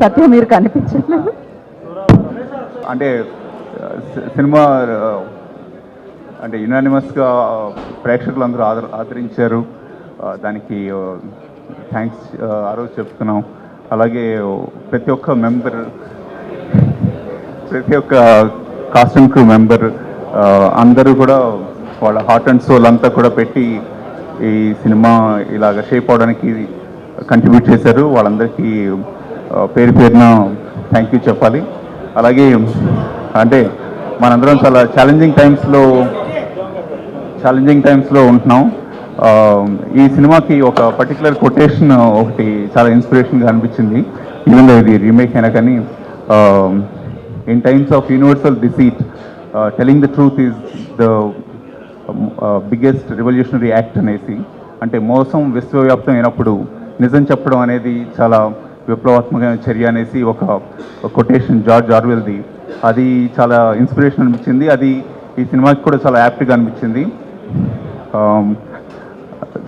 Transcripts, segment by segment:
సత్య మీరు కనిపించలేదు అంటే సినిమా అంటే యునానిమస్గా ప్రేక్షకులు అందరూ ఆదరించారు. దానికి థ్యాంక్స్ ఆ రోజు చెప్తున్నాం. అలాగే ప్రతి ఒక్క మెంబర్, ప్రతి ఒక్క కాస్ట్యూమ్ క్రూ మెంబర్ అందరూ కూడా వాళ్ళ హార్ట్ అండ్ సోల్ అంతా కూడా పెట్టి ఈ సినిమా ఇలాగ షేప్ అవడానికి కంట్రిబ్యూట్ చేశారు. వాళ్ళందరికీ పేరు పేరున థ్యాంక్ యూ చెప్పాలి. అలాగే అంటే మనందరం చాలా ఛాలెంజింగ్ టైమ్స్లో ఉంటున్నాం. ఈ సినిమాకి ఒక పర్టికులర్ కొటేషన్ ఒకటి చాలా ఇన్స్పిరేషన్గా అనిపించింది. ఈవెన్ దో ఇది రీమేక్ అయినా కానీ, in times of universal deceit telling the truth is the biggest revolutionary act అనేసి. అంటే మోసం విశ్వవ్యాప్తం అయినప్పుడు నిజం చెప్పడం అనేది చాలా విప్లవాత్మకమైన చర్య అనేసి ఒక కొటేషన్ జార్జ్ ఆర్వెల్ది. అది చాలా ఇన్స్పిరేషన్ అనిపించింది. అది ఈ సినిమాకి కూడా చాలా యాప్ట్గా అనిపించింది.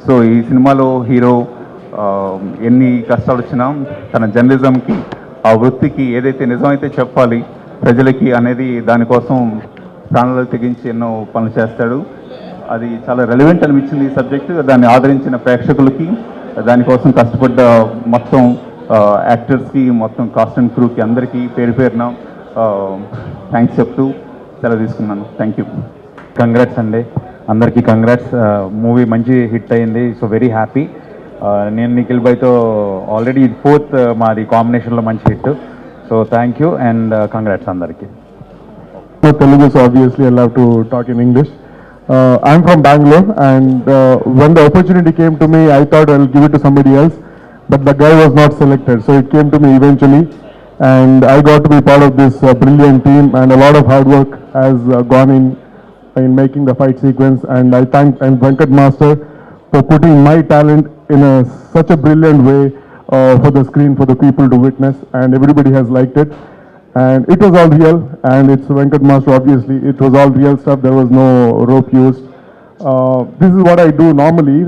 సో ఈ సినిమాలో హీరో ఎన్ని కష్టాలు వచ్చినా తన జర్నలిజంకి, ఆ వృత్తికి ఏదైతే నిజమైతే చెప్పాలి ప్రజలకి అనేది దానికోసం ప్రాణాలు తెగించి ఎన్నో పనులు చేస్తాడు. అది చాలా రెలవెంట్ అనిపించింది ఈ సబ్జెక్టు. దాన్ని ఆదరించిన ప్రేక్షకులకి, దానికోసం కష్టపడ్డ మొత్తం యాక్టర్స్కి, మొత్తం కాస్ట్ అండ్ క్రూకి అందరికీ పేరు పేరున థ్యాంక్స్ చెప్తూ సెలవు తీసుకున్నాను. Thank you. కంగ్రాట్స్ అండి, అందరికీ కంగ్రాట్స్. మూవీ మంచి హిట్ అయింది. So very happy. నేను నిఖిల్ భాయ్తో ఆల్రెడీ 4th మాది కాంబినేషన్లో మంచి hit. So thank you and congrats అందరికీ. Telugu, so obviously I'll have to talk in English. I'm from Bangalore, and when the opportunity came to me, I thought I'll give it to somebody else, but the guy was not selected, so it came to me eventually, and I got to be part of this brilliant team, and a lot of hard work has gone in making the fight sequence, and I thank Venkat Master for putting my talent in such a brilliant way for the screen, for the people to witness, and everybody has liked it. And it was all real, and it's Venkat Master, obviously. It was all real stuff. There was no rope used. This is what I do normally.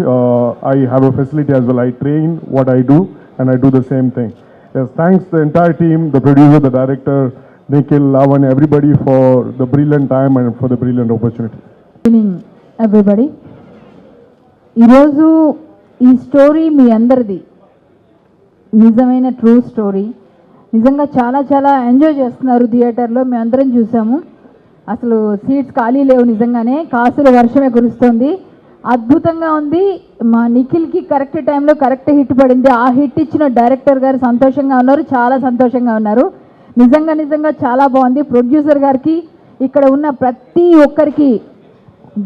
I have a facility as well. I train what I do, and I do the same thing. Yes, thanks the entire team, the producer, the director, Nikhil, Lavan, everybody for the brilliant time and for the brilliant opportunity. Good evening, everybody. ఈరోజు ఈ story మీ అందరిది నిజమైన true story. నిజంగా చాలా చాలా enjoy చేస్తున్నారు థియేటర్లో. మేము అందరం చూసాము. అసలు సీట్స్ ఖాళీ లేవు. నిజంగానే కాసుల వర్షమే కురుస్తుంది. అద్భుతంగా ఉంది. మా నిఖిల్కి కరెక్ట్ టైంలో కరెక్ట్ హిట్ పడింది. ఆ హిట్ ఇచ్చిన డైరెక్టర్ గారు సంతోషంగా ఉన్నారు, చాలా సంతోషంగా ఉన్నారు. నిజంగా చాలా బాగుంది. ప్రొడ్యూసర్ గారికి, ఇక్కడ ఉన్న ప్రతి ఒక్కరికి,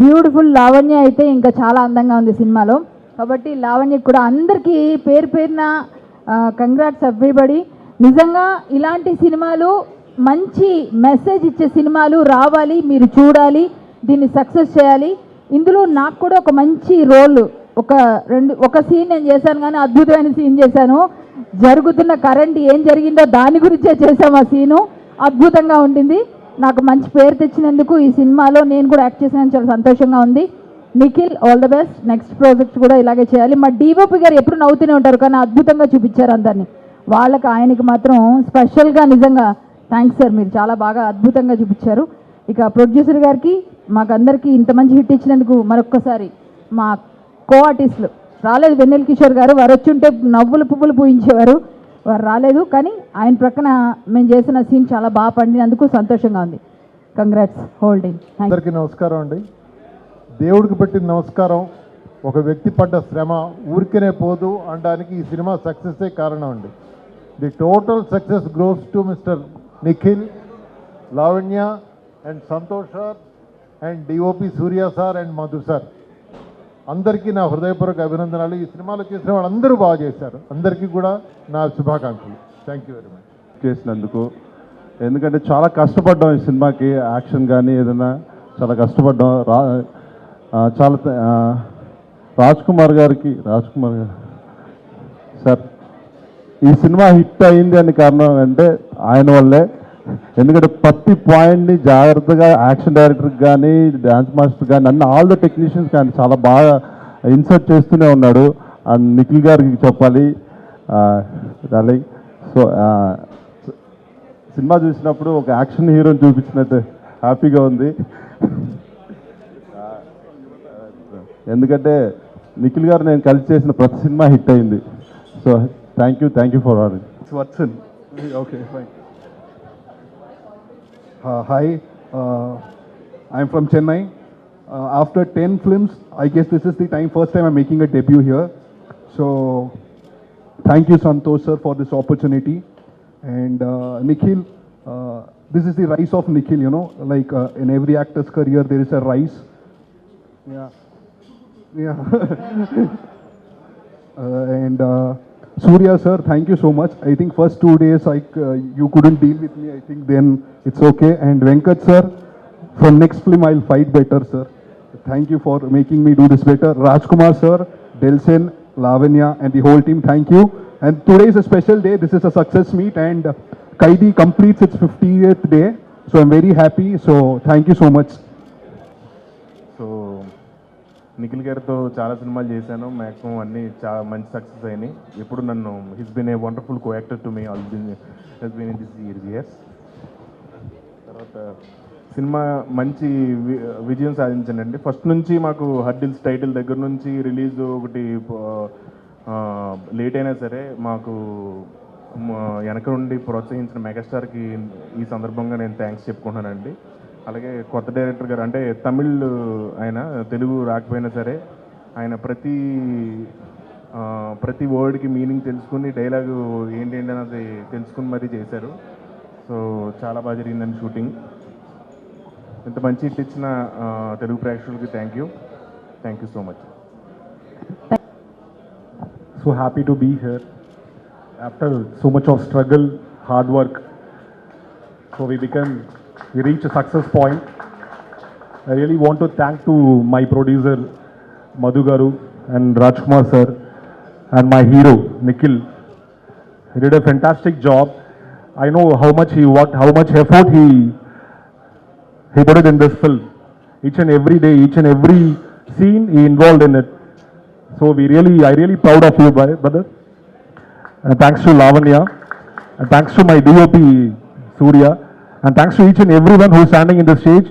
బ్యూటిఫుల్ లావణ్య అయితే ఇంకా చాలా అందంగా ఉంది సినిమాలో. కాబట్టి లావణ్యకి కూడా అందరికీ పేరు పేరున కంగ్రాట్స్ ఎవ్రీబడి. నిజంగా ఇలాంటి సినిమాలు, మంచి మెసేజ్ ఇచ్చే సినిమాలు రావాలి, మీరు చూడాలి, దీన్ని సక్సెస్ చేయాలి. ఇందులో నాకు కూడా ఒక మంచి రోల్, ఒక సీన్ నేను చేశాను, కానీ అద్భుతమైన సీన్ చేశాను. జరుగుతున్న కరెంట్ ఏం జరిగిందో దాని గురించే చేశాము. ఆ సీను అద్భుతంగా ఉండింది. నాకు మంచి పేరు తెచ్చినందుకు ఈ సినిమాలో నేను కూడా యాక్ట్ చేసినందుకు చాలా సంతోషంగా ఉంది. Nikhil, all the best. Next projects కూడా ఇలాగే చేయాలి. మా డిఓపి గారు ఎప్పుడు నవ్వుతూనే ఉంటారు, కానీ అద్భుతంగా చూపించారు అందరినీ. వాళ్ళకి, ఆయనకి మాత్రం స్పెషల్గా నిజంగా థ్యాంక్స్ సార్, మీరు చాలా బాగా అద్భుతంగా చూపించారు. ఇక ప్రొడ్యూసర్ గారికి, మాకందరికీ ఇంత మంచి హిట్ ఇచ్చినందుకు మరొక్కసారి. మా కో ఆర్టిస్టులు రాలేదు, వెన్నెల కిషోర్ గారు, వారు వచ్చుంటే నవ్వులు పువ్వులు పూయించేవారు, వారు రాలేదు. కానీ ఆయన ప్రక్కన మేము చేసిన సీన్ చాలా బాగా పండినందుకు సంతోషంగా ఉంది. Congrats holding. అందరికీ నమస్కారం అండి. దేవుడికి పెట్టిన నమస్కారం. ఒక వ్యక్తి పడ్డ శ్రమ ఊరికనే పోదు అనడానికి ఈ సినిమా సక్సెస్సే కారణం అండి. The total success gross to mister Nikhil, Lavanya and Santosh sir and DOP Surya sir and Madhu sir. అందరికీ నా హృదయపూర్వక అభినందనలు. ఈ సినిమాలో చేసిన వాళ్ళందరూ బాగా చేశారు. అందరికీ కూడా నా శుభాకాంక్షలు. థ్యాంక్ యూ వెరీ మచ్ చేసినందుకు. ఎందుకంటే చాలా కష్టపడ్డాం ఈ సినిమాకి. యాక్షన్ కానీ ఏదైనా చాలా కష్టపడ్డాం. చాలా రాజ్ కుమార్ గారు సార్ ఈ సినిమా హిట్ అయింది అని కారణం అంటే ఆయన వల్లే. ఎందుకంటే ప్రతి పాయింట్ని జాగ్రత్తగా యాక్షన్ డైరెక్టర్కి కానీ డ్యాన్స్ మాస్టర్ కానీ అన్ని ఆల్ ద టెక్నీషియన్స్ కానీ చాలా బాగా ఇన్సర్ట్ చేస్తూనే ఉన్నాడు. అండ్ నిఖిల్ గారికి చెప్పాలి డార్లింగ్. సో సినిమా చూసినప్పుడు ఒక యాక్షన్ హీరోని చూపించినట్టు హ్యాపీగా ఉంది. ఎందుకంటే నిఖిల్ గారు నేను కలిసి చేసిన ప్రతి సినిమా హిట్ అయింది. So thank you for all. Watson. Okay, fine. Hi, I'm from Chennai. After 10 films, I guess this is the first time I'm making a debut here. So, thank you Santosh sir for this opportunity. And Nikhil, this is the rise of Nikhil, you know, like in every actor's career there is a rise. Yeah. And Surya sir, thank you so much. I think first 2 days you couldn't deal with me. I think then it's okay. And Venkat sir, from next film I'll fight better, sir. Thank you for making me do this better. Rajkumar sir, Delsen, Lavanya, and the whole team, thank you. And today is a special day. This is a success meet, and Kaidi completes its 50th day. So I'm very happy. So thank you so much. So Nikhil గారితో చాలా సినిమాలు చేశాను, maximum అన్నీ చాలా మంచి success అయినాయి. ఎప్పుడు నన్ను he's been a wonderful co actor to me all he's been in this years. తర్వాత సినిమా మంచి విజయం సాధించండి. ఫస్ట్ నుంచి మాకు హడ్డిల్స్ టైటిల్ దగ్గర నుంచి రిలీజ్ ఒకటి లేట్ అయినా సరే మాకు వెనక నుండి ప్రోత్సహించిన మెగాస్టార్కి ఈ సందర్భంగా నేను థ్యాంక్స్ చెప్పుకుంటున్నానండి. అలాగే కొత్త డైరెక్టర్ గారు అంటే తమిళ్ ఆయన, తెలుగు రాకపోయినా సరే ఆయన ప్రతి వర్డ్కి మీనింగ్ తెలుసుకుని డైలాగు ఏంటి అన్నది తెలుసుకుని మరీ చేశారు. సో చాలా బాగా జరిగిందండి షూటింగ్. ఇంత మంచి హిట్ ఇచ్చిన తెలుగు ప్రేక్షకులకి thank you so much. So happy to be here after so much of struggle, hard work. So we reached a success point. I really want to thank to my producer Madhu Garu and Rajkumar sir and my hero Nikhil. He did a fantastic job. I know how much he worked, how much effort he put it in this film. Each and every day, each and every scene he involved in it. So I really proud of you, brother. And thanks to Lavanya, and thanks to my DOP Surya, and thanks to each and everyone who is standing in the stage,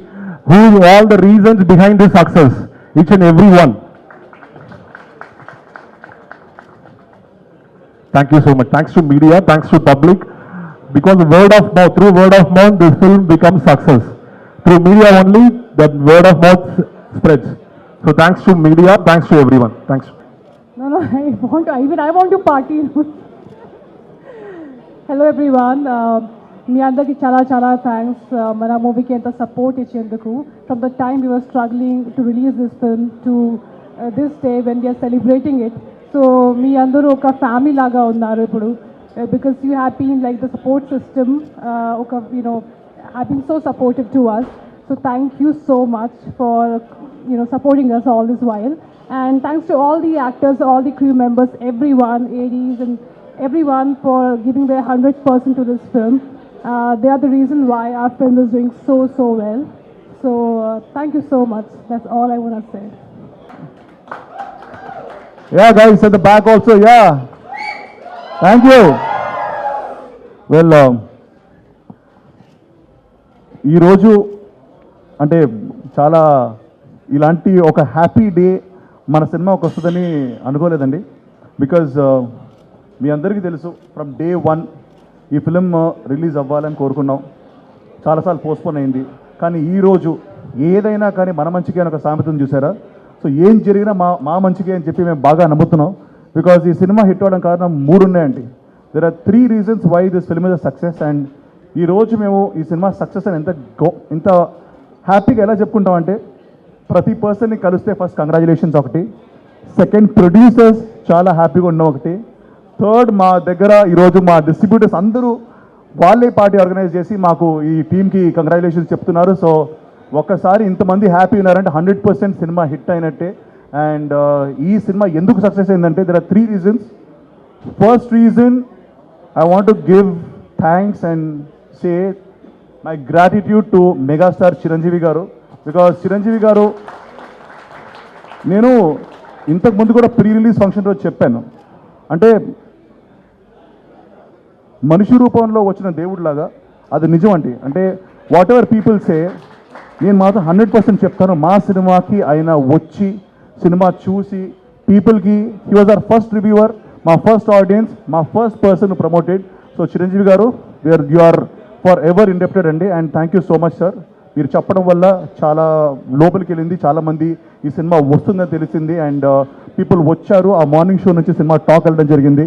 who is all the reasons behind this success, each and every one. Thank you so much. Thanks to media, thanks to public, because through word of mouth, this film becomes success. Through media only, that word of mouth spreads. So thanks to media, thanks to everyone. Thanks. No, I want to party. Hello everyone. మీ అందరికి చాలా thanks మన మూవీకి ఎంత support ఇచ్చేందుకు. From the time we were struggling to release this film to this day when we are celebrating it. So మీ అందరూ ఒక ఫ్యామిలీ లాగా ఉన్నారు ఇప్పుడు, because you have been like the support system, ఒక have been so supportive to us. So thank you so much for supporting us all this while. And thanks to all the actors, all the crew members, everyone, ADs and everyone for giving their 100% to this film. They are the reason why our film is doing so well. So thank you so much. That's all I want to say. Yeah, guys at the back also, yeah. Thank you. Well, ఈ రోజు అంటే చాలా ఇలాంటి ఒక happy day మన సినిమాకి వస్తుందని అనుకోలేదండి. బికాజ్ మీ అందరికీ తెలుసు ఫ్రమ్ డే 1 ఈ ఫిలిం రిలీజ్ అవ్వాలని కోరుకున్నాం. చాలాసార్లు పోస్ట్పోన్ అయింది. కానీ ఈరోజు ఏదైనా కానీ మన మంచికే అని ఒక సామెతను చూసారా. సో ఏం జరిగినా మా మంచికే అని చెప్పి మేము బాగా నమ్ముతున్నాం. బికాజ్ ఈ సినిమా హిట్ అవ్వడం కారణం 3 ఉన్నాయండి. There are 3 reasons why this film is a success. And ఈరోజు మేము ఈ సినిమా సక్సెస్ అని ఎంత హ్యాపీగా ఎలా చెప్పుకుంటామంటే, ప్రతి పర్సన్ని కలిస్తే ఫస్ట్ కంగ్రాచులేషన్స్ ఒకటి, సెకండ్ ప్రొడ్యూసర్స్ చాలా హ్యాపీగా ఉన్న ఒకటి, థర్డ్ మా దగ్గర ఈరోజు మా డిస్ట్రిబ్యూటర్స్ అందరూ వాళ్ళే పార్టీ ఆర్గనైజ్ చేసి మాకు ఈ టీంకి కంగ్రాచులేషన్స్ చెప్తున్నారు. సో ఒక్కసారి ఇంతమంది హ్యాపీ ఉన్నారంటే 100% సినిమా హిట్ అయినట్టే. అండ్ ఈ సినిమా ఎందుకు సక్సెస్ అయిందంటే there are 3 reasons. First reason I want to give thanks and say my gratitude to megastar Chiranjeevi garu, because Chiranjeevi garu, నేను ఇంతకు ముందు కూడా ప్రీ రిలీజ్ ఫంక్షన్ రోజు చెప్పాను, అంటే మనిషి రూపంలో వచ్చిన దేవుడిలాగా అది నిజం అండి. అంటే వాట్ ఎవర్ పీపుల్ సే, నేను మాత్రం 100% చెప్తాను, మా సినిమాకి ఆయన వచ్చి సినిమా చూసి పీపుల్కి he was our first reviewer, మా ఫస్ట్ ఆడియన్స్, మా first person promoted. So Chiranjeevi garu, you are forever indebted అండి, and thank you so much sir. మీరు చెప్పడం వల్ల చాలా లోపలికి వెళ్ళింది, చాలామంది ఈ సినిమా వస్తుందని తెలిసింది, అండ్ పీపుల్ వచ్చారు. ఆ మార్నింగ్ షో నుంచి సినిమా టాక్ వెళ్ళడం జరిగింది.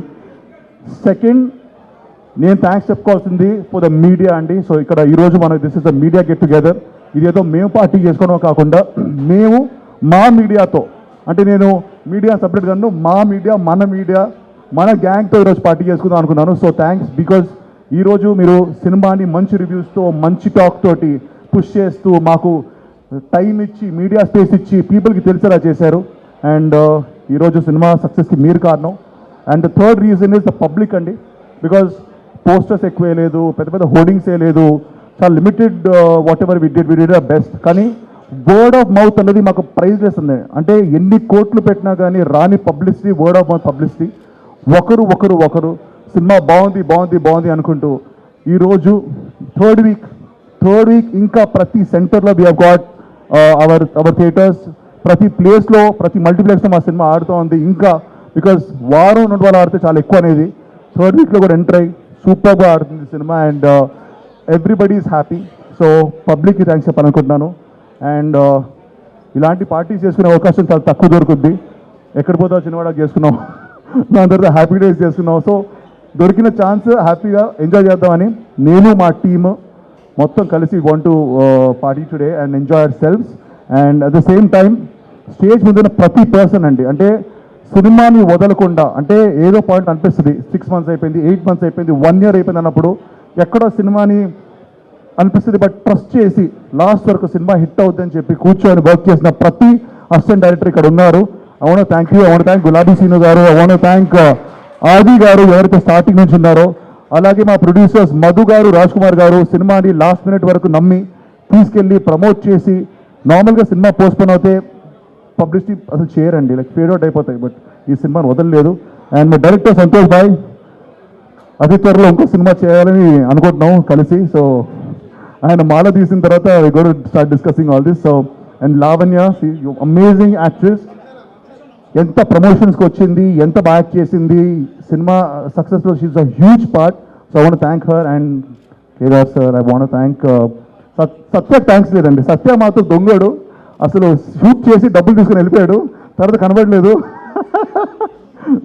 సెకండ్, నేను థ్యాంక్స్ చెప్పుకోవాల్సింది ఫర్ ద మీడియా అండి. సో ఇక్కడ ఈరోజు మనం this is the media get together. ఇదేదో మేము పార్టీ చేసుకోవడం కాకుండా మేము మా మీడియాతో, అంటే నేను మీడియా సపరేట్ కాను, మా మీడియా మన గ్యాంగ్తో ఈరోజు పార్టీ చేసుకుందాం అనుకున్నాను. సో థ్యాంక్స్, బికాజ్ ఈరోజు మీరు సినిమాని మంచి రివ్యూస్తో, మంచి టాక్ తోటి పుష్ చేస్తూ, మాకు టైం ఇచ్చి, మీడియా స్పేస్ ఇచ్చి, పీపుల్కి తెలిసేలా చేశారు. అండ్ ఈరోజు సినిమా సక్సెస్కి మీరు కారణం. And the third reason is the public అండి, బికాజ్ పోస్టర్స్ ఎక్కువ లేదు, పెద్ద పెద్ద హోర్డింగ్స్ లేదు, చాలా limited whatever we did the best. కానీ వర్డ్ ఆఫ్ మౌత్ అనేది మాకు ప్రైజ్లెస్ ఉంది. అంటే ఎన్ని కోట్లు పెట్టినా కానీ రాని publicity, word of mouth publicity. ఒకరు సినిమా బాగుంది అనుకుంటూ ఈరోజు థర్డ్ వీక్ ఇంకా ప్రతి సెంటర్లో we have got our theatres, ప్రతి ప్లేస్లో, ప్రతి మల్టీప్లెక్స్లో మా సినిమా ఆడుతూ ఉంది. ఇంకా బికాజ్ వారం 2 వారాలు ఆడితే చాలా ఎక్కువ అనేది, థర్డ్ వీక్లో కూడా ఎంటర్ అయ్యి సూపర్గా ఆడుతుంది cinema. And everybody is happy. So పబ్లిక్కి థ్యాంక్స్ చెప్పాలనుకుంటున్నాను. అండ్ ఇలాంటి పార్టీస్ చేసుకునే అవకాశం చాలా తక్కువ దొరుకుద్ది. ఎక్కడ పోతావు చిన్నవాడ చేసుకున్నాం, దాని తర్వాత హ్యాపీ డేస్ చేసుకున్నాం. సో దొరికిన ఛాన్స్ హ్యాపీగా ఎంజాయ్ చేద్దామని నేను మా టీమ్ మొత్తం కలిసి want to party today and enjoy hour selves. And at the same time stage ముందున్న ప్రతి పర్సన్ అండి, అంటే సినిమాని వదలకుండా, అంటే ఏదో పాయింట్ అనిపిస్తుంది 6 months అయిపోయింది, 8 months అయిపోయింది, 1 year అయిపోయింది అన్నప్పుడు ఎక్కడో సినిమాని అనిపిస్తుంది, బట్ ట్రస్ట్ చేసి లాస్ట్ వరకు సినిమా హిట్ అవుతుందని చెప్పి కూర్చొని వర్క్ చేసిన ప్రతి అసిస్టెంట్ డైరెక్టర్ ఇక్కడ ఉన్నారు. I want thank you. I want thank గులాబీ సీను గారు, ఐ వాంట్ థ్యాంక్ ఆది గారు ఎవరైతే స్టార్టింగ్ నుంచి ఉన్నారో, అలాగే మా ప్రొడ్యూసర్స్ మధు గారు, రాజ్ కుమార్ గారు సినిమాని లాస్ట్ మినిట్ వరకు నమ్మి తీసుకెళ్ళి ప్రమోట్ చేసి. నార్మల్గా సినిమా పోస్ట్పోన్ అవుతే పబ్లిసిటీ అసలు చేయరండి, లైక్ ఫేడ్ అవుట్ అయిపోతాయి, బట్ ఈ సినిమాని వదలలేదు. అండ్ మా డైరెక్టర్ సంతోష్ భాయ్, అతి త్వరలో ఇంకో సినిమా చేయాలని అనుకుంటున్నాం కలిసి. సో ఆయన మాల తీసిన తర్వాత we got to start discussing all this. So and Lavanya, amazing actress, ఎంత ప్రమోషన్స్కి వచ్చింది, ఎంత బాగా యాక్ట్ చేసింది, సినిమా సక్సెస్లో she's a huge part. So I want thank her. And Kedar sir, I want thank సత్యకి థ్యాంక్స్ లేదండి. సత్య మాత్రం దొంగడు, అసలు షూట్ చేసి డబ్బులు తీసుకుని వెళ్ళిపోయాడు, తర్వాత కనబడలేదు.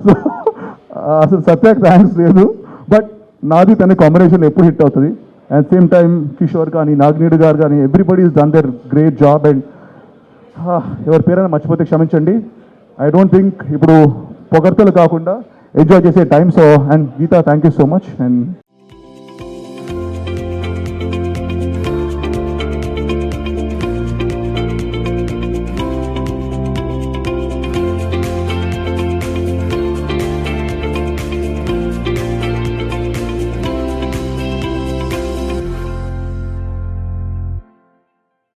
సో అసలు సత్యకి థ్యాంక్స్ లేదు, బట్ నాది తన కాంబినేషన్ ఎప్పుడు హిట్ అవుతుంది. అండ్ సేమ్ టైం కిషోర్ కానీ, నాగినీడు గారు కానీ, everybody is done there great job. And ఎవరి పేరైనా మర్చిపోతే క్షమించండి. ఐ డోంట్ థింక్ ఇప్పుడు పొగడ్తలు కాకుండా ఎంజాయ్ చేసే time. So and Geetha, thank you so much. And